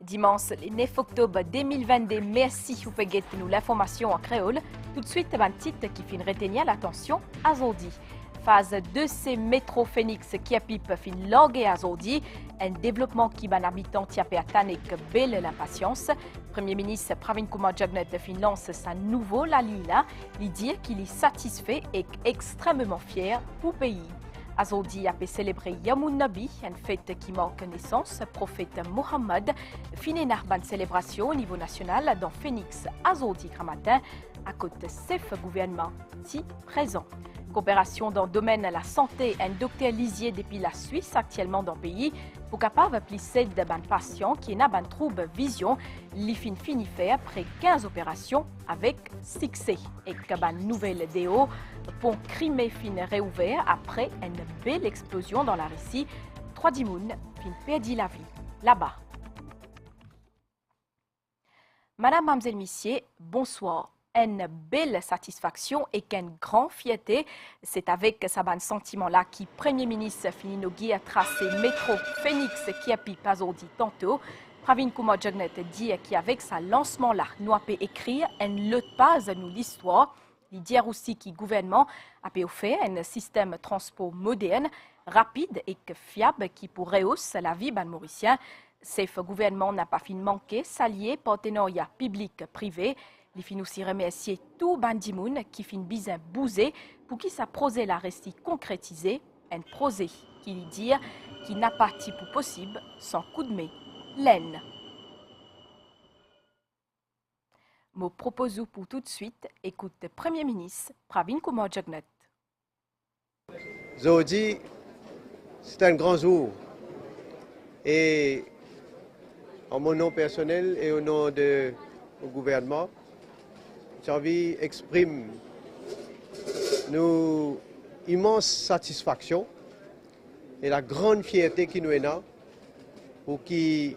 Dimanche, le 9 octobre 2022, merci pour nous l'information en créole. Tout de suite, un titre qui finit retenir l'attention à Zordi. Phase 2C Métro Phoenix qui a pipe fin longue à Zordi. Un développement qui va habitant Tiapé à Tanek belle l'impatience. Premier ministre Pravin Kumar Jagnet lance sa nouveau la ligne là. Il dit qu'il est satisfait et extrêmement fier pour le pays. Azodi a célébré Yamoun Nabi, une fête qui marque naissance, prophète Mohammed. Fini une célébration au niveau national dans Phoenix, Azodi Kramatin, à côté chef gouvernement si présent. Coopération dans le domaine de la santé, un docteur Lisier depuis la Suisse actuellement dans le pays, pour capable de plisser de patients qui n'ont pas de trouble vision, l'IFIN finit fait après 15 opérations avec succès. Et que une nouvelle déo, pont Crimée fin réouvert après une belle explosion dans la Russie. 3 dimounes fin perdu la vie là-bas. Madame, Mademoiselle, Messieurs, bonsoir. Une belle satisfaction et qu'une grande fierté. C'est avec ce bon sentiment-là que le Premier ministre Fininogi a tracé métro Phoenix qui a pu pas dit tantôt. Pravin Kumar Jagnet dit qu'avec ce lancement-là, nous avons écrit une autre page de l'histoire. Il dit aussi que le gouvernement a fait un système de transport moderne, rapide et fiable qui pourrait rehausser la vie des Mauriciens. Ce gouvernement n'a pas fini manqué s'allier partenariat public-privé. Il finit aussi remercier tout bandimoun qui finit bien bouser pour qui sa projet la reste concrétisée, un projet qui lui dit qu'il n'a pas de pour possible sans coup de main, laine. Me propose pour tout de suite, écoute le Premier ministre Pravin Kumar Jagnet. Aujourd'hui, c'est un grand jour et en mon nom personnel et au nom du gouvernement, j'ai envie d'exprimer nos immense satisfaction et la grande fierté qui nous est là pour que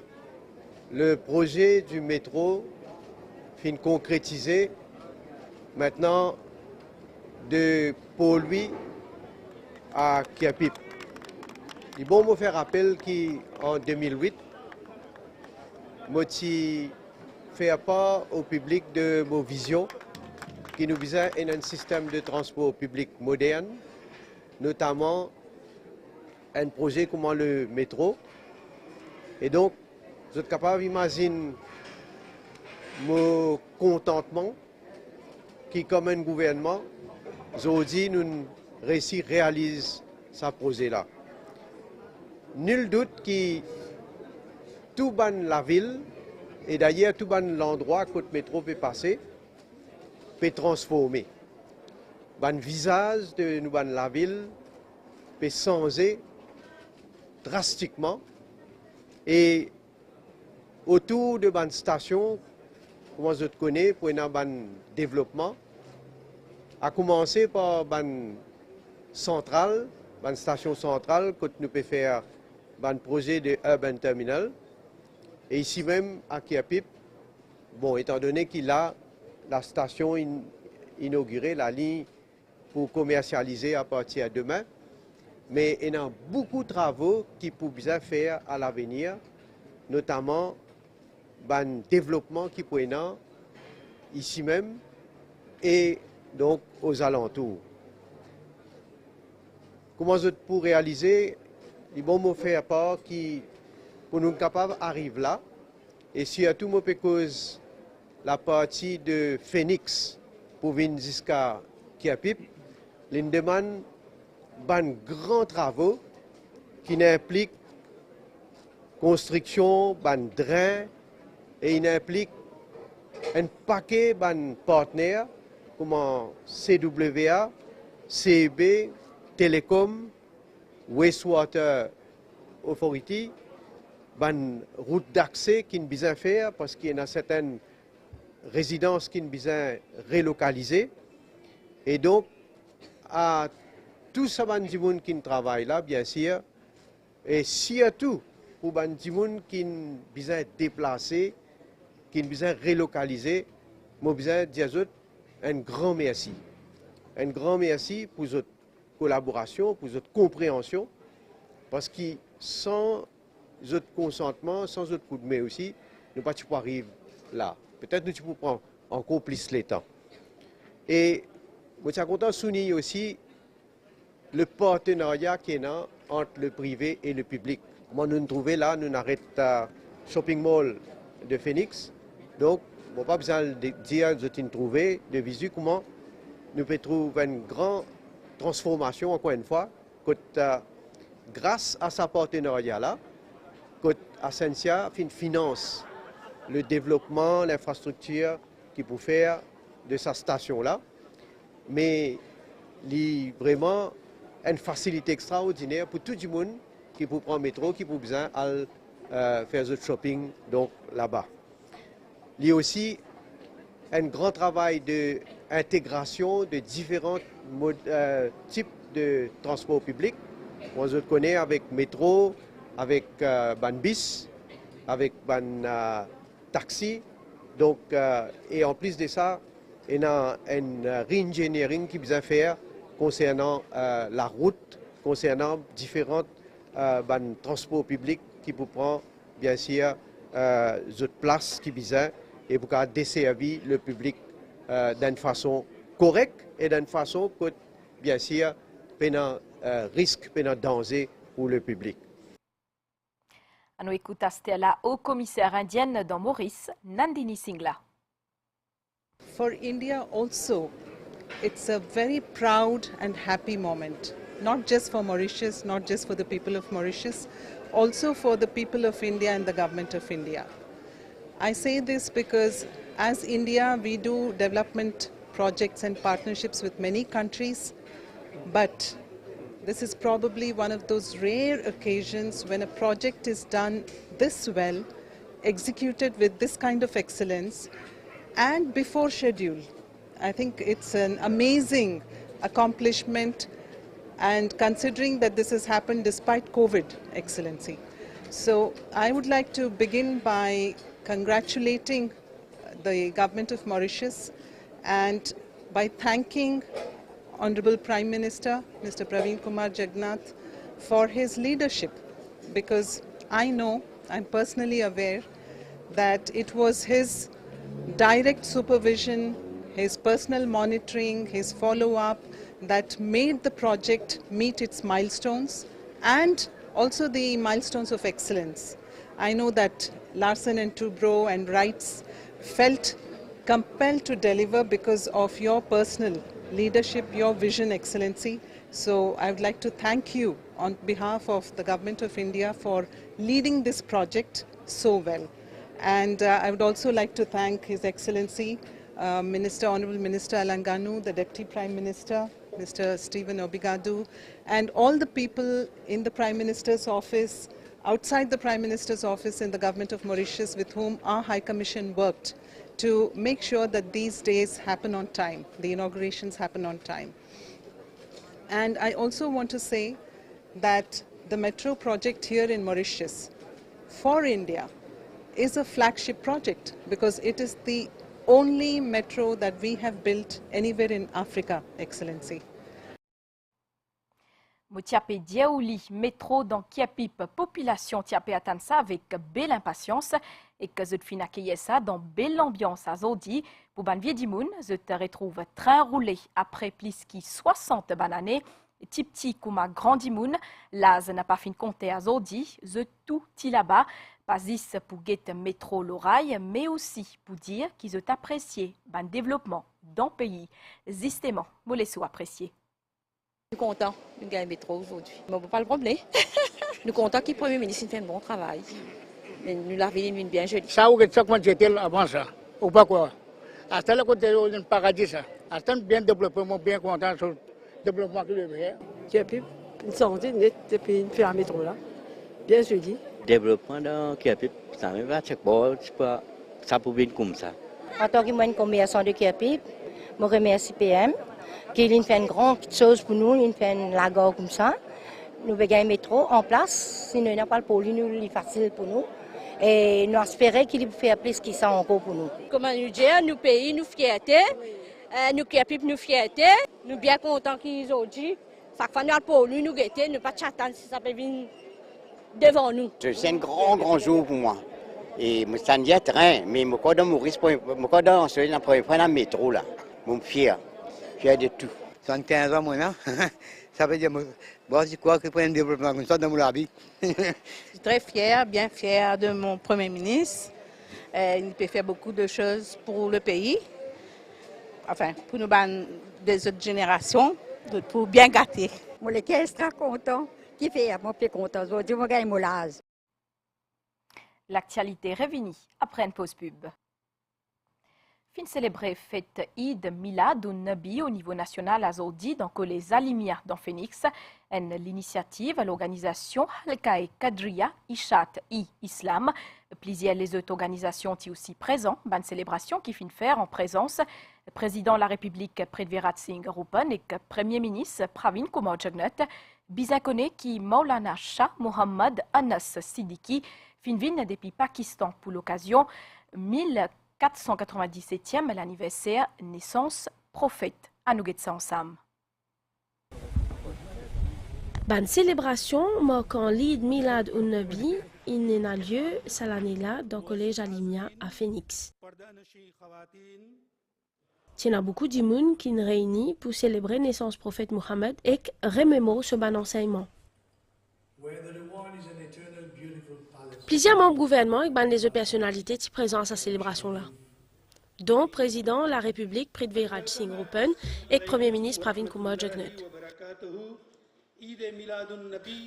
le projet du métro finisse concrétisé maintenant de Port-Louis à Kiapip. Il bon me faire rappel qu'en 2008, moi fait part au public de mon vision qui nous visait un système de transport public moderne, notamment un projet comme le métro. Et donc, vous êtes capable d'imaginer mon contentement qui, comme un gouvernement, aujourd'hui, nous réussit à réaliser ce projet-là. Nul doute que tout ban la ville, et d'ailleurs, tout l'endroit où le métro peut passer, peut transformer. Le visage de nous, la ville peut changer drastiquement. Et autour de la station, comme je connais, pour un développement, à commencer par une centrale, une station centrale, que nous pouvons faire un projet de urban terminal. Et ici même, à Kiapip, bon, étant donné qu'il a la station inaugurée, la ligne pour commercialiser à partir de demain, mais il y a beaucoup de travaux qui peuvent bien faire à l'avenir, notamment le développement qui peut être ici même et donc aux alentours. Comment je peux réaliser, il bon me faire part qui pour nous capables d'arriver là, et surtout, moi, cause la partie de Phoenix pour venir jusqu'à Kiapip, il demande de grands travaux qui impliquent construction, de drains, et il implique un paquet de partenaires comme CWA, CEB, Télécom, Wastewater Authority, une route d'accès qui est besoin faire parce qu'il y a certaines résidences qui sont besoin relocaliser. Et donc, à tout ce monde qui travaille là, bien sûr, et surtout pour les gens qui ont besoin de déplacer, qui ont besoin de relocaliser, je besoin de dire un grand merci. un grand merci pour votre collaboration, pour votre compréhension, parce que sans votre consentement, sans votre coup de main aussi, nous ne pouvons pas arriver là. Peut-être que nous pouvons prendre encore plus le temps. Et je suis content de souligner aussi le partenariat qu'il y a entre le privé et le public. Comment nous nous trouvons là, nous arrêtons shopping mall de Phoenix. Donc, on n'a pas besoin de dire que nous trouver de visu comment nous pouvons trouver une grande transformation, encore une fois, grâce à ce partenariat-là, que Ascensia finance le développement, l'infrastructure qu'il peut faire de sa station-là. Mais il y a vraiment une facilité extraordinaire pour tout le monde qui peut prendre le métro, qui peut besoin de faire du shopping donc là-bas. Il y a aussi un grand travail d'intégration de différents types de transport public. On se connaît avec métro, avec bis, avec taxi. Donc, et en plus de ça, il y a un re-engineering qui besoin faire concernant la route, concernant différents transports publics qui peut prendre, bien sûr, d'autres places qui besoin et pour desservir le public d'une façon correcte et d'une façon que, bien sûr, pas risque, pas danger pour le public. Nous écoutons la haut-commissaire indienne dans Maurice, Nandini Singla. For India also, it's a very proud and happy moment, not just for Mauritius, not just for the people of Mauritius, also for the people of India and the government of India. I say this because as India, we do development projects and partnerships with many countries, but this is probably one of those rare occasions when a project is done this well, executed with this kind of excellence, and before schedule. I think it's an amazing accomplishment, and considering that this has happened despite COVID, Excellency. So I would like to begin by congratulating the government of Mauritius and by thanking Honorable Prime Minister, Mr. Praveen Kumar Jagannath, for his leadership, because I know, I'm personally aware, that it was his direct supervision, his personal monitoring, his follow-up that made the project meet its milestones and also the milestones of excellence. I know that Larsen and Toubro and Wrights felt compelled to deliver because of your personal leadership, your vision, Excellency. So I would like to thank you on behalf of the Government of India for leading this project so well. And I would also like to thank His Excellency, Honorable Minister Alanganu, the Deputy Prime Minister, Mr. Stephen Obigadu, and all the people in the Prime Minister's office, outside the Prime Minister's office in the Government of Mauritius, with whom our High Commission worked to make sure that these days happen on time, the inaugurations happen on time. And I also want to say that the metro project here in Mauritius for India is a flagship project because it is the only metro that we have built anywhere in Africa, Excellency. Moutiapé Diaouli, métro dans Kiapip, population Tiapé Atansa avec belle impatience et que je fin accueillir ça dans belle ambiance à Zodi. Pour ban Viedimoun, je te retrouve train roulé après plus que 60 bananes. Petit comme à Grandimoun, là je n'ai pas fin compter à Zodi, je tout là-bas. Pas juste pour guetter métro l'oreille, mais aussi pour dire qu'ils ont apprécié le développement dans le pays. Justement, vous laissez apprécier. Nous sommes contents de gagner le métro aujourd'hui. Mais on ne peut pas le problème. Nous sommes contents que le Premier ministre fait un bon travail. Et nous l'avons vu bien joli. Ça, c'est ça que j'étais avant ça. Ou pas quoi. À ce là côté un paradis ça. À ce bien développé, moi bien content sur le développement que je veux faire. Tu as pu une sortie nette depuis une faire un métro là. Bien joli. Développement dans Kiapip, ça me va chaque fois, ça peut venir comme ça. En tant que commerçant de Kiapip, je remercie PM, qui fait une grande chose pour nous, il fait une lagore comme ça. Nous avons un métro en place, sinon il n'y a pas le pôle, nous c'est facile pour nous. Et nous espérons qu'il peut faire plus que ça encore pour nous. Comme nous disons, nous pays, nous fierté, Nous qui avons nous fierté, nous bien contents qu'ils ont dit. Chaque fois nous pour nous guetter, nous pas chattendre si ça peut venir devant nous. C'est un grand jour pour moi. Et je suis en train, mais je suis Maurice, je suis la première fois dans le métro là. Je suis fier de tout. 75 ans maintenant, ça veut dire, bon, c'est quoi que pour un développement comme ça dans mon vie. Je suis très fière, bien fière de mon Premier ministre. Il peut faire beaucoup de choses pour le pays, enfin, pour nous des autres générations, pour bien gâter. Moi, les qui est très content, qui fait, moi, plus content, je dis, moi, gagne mon âge. L'actualité réunie après une pause pub. Fin célébré fête Eid Milad Nabi au niveau national à Zodi dans les Alimia dans Phoenix. L'initiative à l'organisation Halkae Kadriya Ishat I Islam. Plusieurs les autres organisations qui aussi présents. Bonne célébration qui fin faire en présence président de la République Prithviraj Singh Rupan et Premier ministre Pravin Kumar Jagnnath. Bizakone qui Maulana Shah Mohammad Anas Siddiqui fin vin depuis Pakistan pour l'occasion 1497e l'anniversaire naissance prophète. À nous ça ensemble. Ban célébration marquant l'Eid Milad un-Nabi, il n'a lieu cette année-là dans le collège Alimia à Phoenix. Il y a beaucoup de monde qui nous réunit pour célébrer la naissance prophète Mohammed et remémorer ce bon enseignement. Plusieurs membres du gouvernement et les autres personnalités sont présents à cette célébration-là, dont le président de la République Prithviraj Singh Rupan et le Premier ministre Pravin Kumar Jagnnath.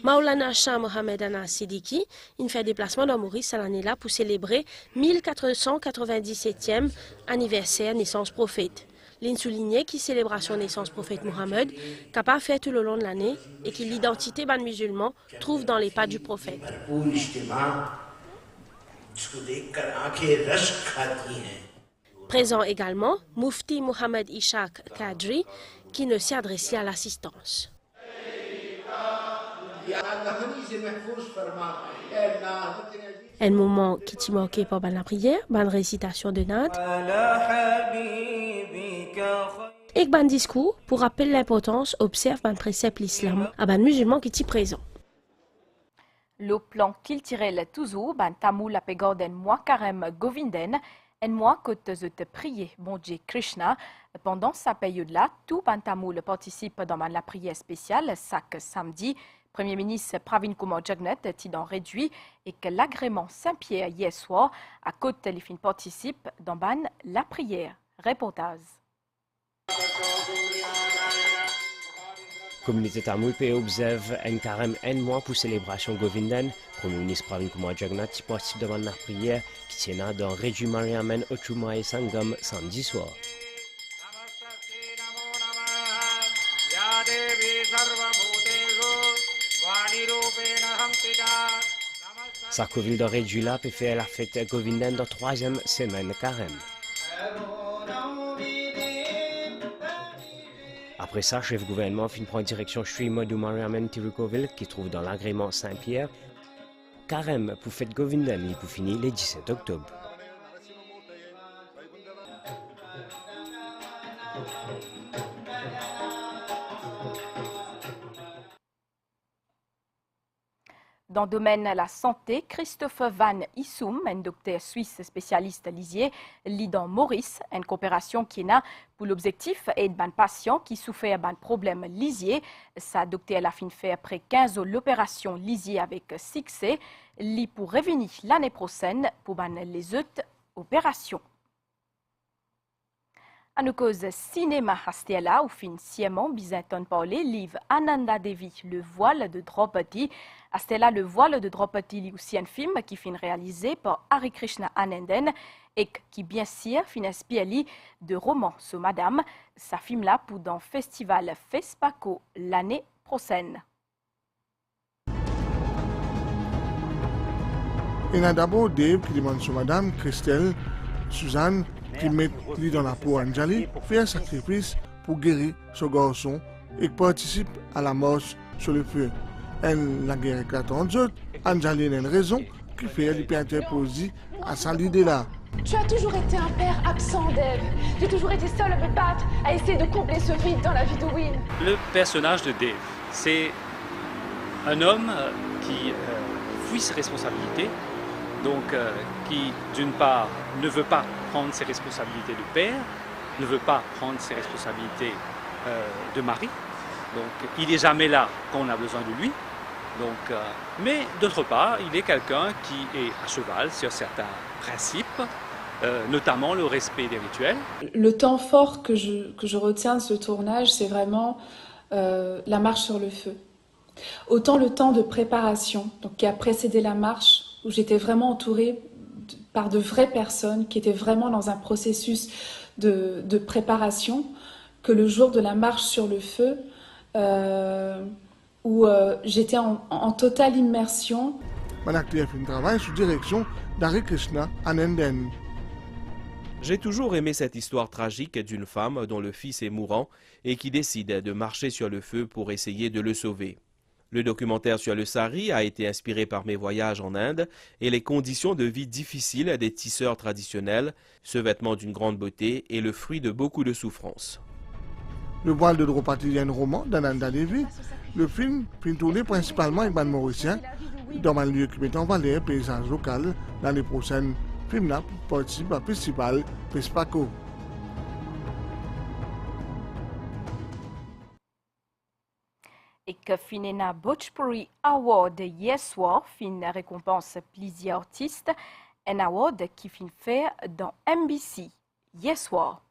Maulana Shah Mohammad Anas Siddiqui fait déplacement dans Maurice cette année-là pour célébrer 1497e anniversaire naissance prophète. Il souligne que la célébration naissance prophète Mohammed capable faire tout le long de l'année et que l'identité des musulmans trouve dans les pas du prophète. Présent également, Mufti Mohamed Ishaq Kadri qui ne s'est adressé à l'assistance. Un moment qui est marqué par la prière, la récitation de Naat, et un discours pour rappeler l'importance observe un précepte l'islam à un musulman qui est présent. Le plan culturel toujours, tamoul a pegord en mois carême Govinden, en mois que te prier bon Dieu Krishna. Pendant sa période-là, tout tamoul participe dans la prière spéciale chaque samedi. Premier ministre Pravin Kumar Jagnnath est réduit et que l'agrément Saint-Pierre hier soir à côté les fins participe dans la prière. Reportage. Communauté tamoul peut observer un carême un mois pour célébration Govindan. Premier ministre Pravin Kumar Jagnnath participe devant la prière qui tient dans Réju Mariamen Ochuma et Sangam samedi soir. Sarkoville de Réjula peut faire la fête Govindan dans 3e semaine carême. Après ça, chef gouvernement fin prend direction Shri Madhu Mariamen Tirukoville qui trouve dans l'agrément Saint-Pierre. Carême pour fête Govindan pour finir le 17 octobre. Dans le domaine de la santé, Christophe Van Issoum, un docteur suisse spécialiste lisier, lit dans Maurice, une coopération qui n'a pour l'objectif d'aider les patients qui souffrent d'un problème lisier. Sa docteur a fin fait après 15 ans l'opération lisier avec succès. Lit pour revenir l'année prochaine pour les autres opérations. À nos causes cinéma Astella, où fin sièmement Byzanton parler, livre Ananda Devi, le voile de Draupadi. Astella, le voile de Draupadi, aussi un film qui fin réalisé par Hari Krishna Ananden et qui bien sûr fin inspiré de romans sur Madame. Sa film là pour dans festival FESPACO l'année prochaine. Il y a d'abord Dave qui demande sur Madame, Christelle, Suzanne, qui met lui dans la peau Anjali, fait un sacrifice pour guérir ce garçon et participe à la marche sur le feu. La guerre éclate en Dieu, Anjali a une raison qui fait lui interposer à sa l'idée là. Tu as toujours été un père absent, Dave. J'ai toujours été seule à me battre, à essayer de combler ce vide dans la vie de Win. Le personnage de Dave, c'est un homme qui fuit ses responsabilités, donc qui, d'une part, ne veut pas prendre ses responsabilités de père, ne veut pas prendre ses responsabilités de mari. Donc, il n'est jamais là quand on a besoin de lui. Donc, mais d'autre part, il est quelqu'un qui est à cheval sur certains principes, notamment le respect des rituels. Le temps fort que je retiens de ce tournage, c'est vraiment la marche sur le feu. Autant le temps de préparation, donc qui a précédé la marche, où j'étais vraiment entourée par de vraies personnes qui étaient vraiment dans un processus de préparation, que le jour de la marche sur le feu, où j'étais en totale immersion. Manakti fait un travail sous direction d'Hare Krishna Ananden. J'ai toujours aimé cette histoire tragique d'une femme dont le fils est mourant et qui décide de marcher sur le feu pour essayer de le sauver. Le documentaire sur le sari a été inspiré par mes voyages en Inde et les conditions de vie difficiles des tisseurs traditionnels. Ce vêtement d'une grande beauté est le fruit de beaucoup de souffrances. Le voile de Draupadi est un roman d'Ananda Devi. Le film tourné principalement avec les Mauriciens dans un lieu qui met en valeur paysage local. L'année prochaine, le film participe au festival Pespaco. Et que Finena Bhojpuri Award Yeswar fin récompense plusieurs artistes, un award qui fin fait dans MBC Yeswar.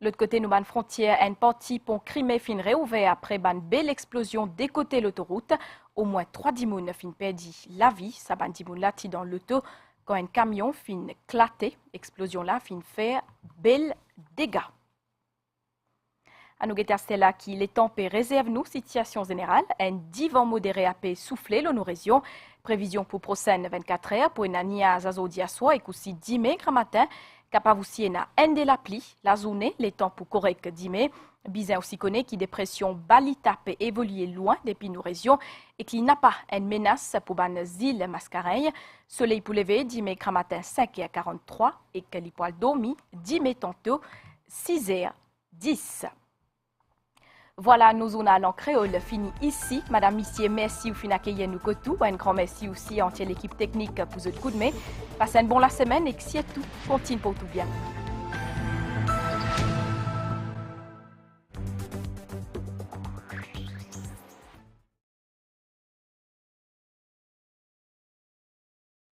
L'autre côté, nous ban frontière, une partie pont Crimée fin réouvert après ban belle explosion des côtés l'autoroute. Au moins 3 dimounes fin perdu la vie, ça ban dimoun là dans l'auto. Quand un camion fin claté, explosion là fin fait bel dégâts. À nous Stella qui les tempêt réserve nous situation générale, un divan modéré à paix soufflé le nous région. Prévision pour prochaine 24 heures pour une ania zazodi à soir et aussi 10 mai grand matin. Capable aussi na ende la pli, la journée, les temps pour correct 10 mai. Bizarre aussi connaît qui dépression balita peut évoluer loin depuis nos régions et qu'il n'a pas une menace pour ban îles Mascareilles. Soleil pour lever 10 mai grand matin 5h43 et que les poils dormi 10 mai tantôt 6h10. Voilà, nos journaux en créole fini ici. Madame, Missier, merci ou fin accueillir nous tout. Un grand merci aussi à entière l'équipe technique pour ce coup de main. Passez une bonne la semaine et que si tout continue pour tout bien.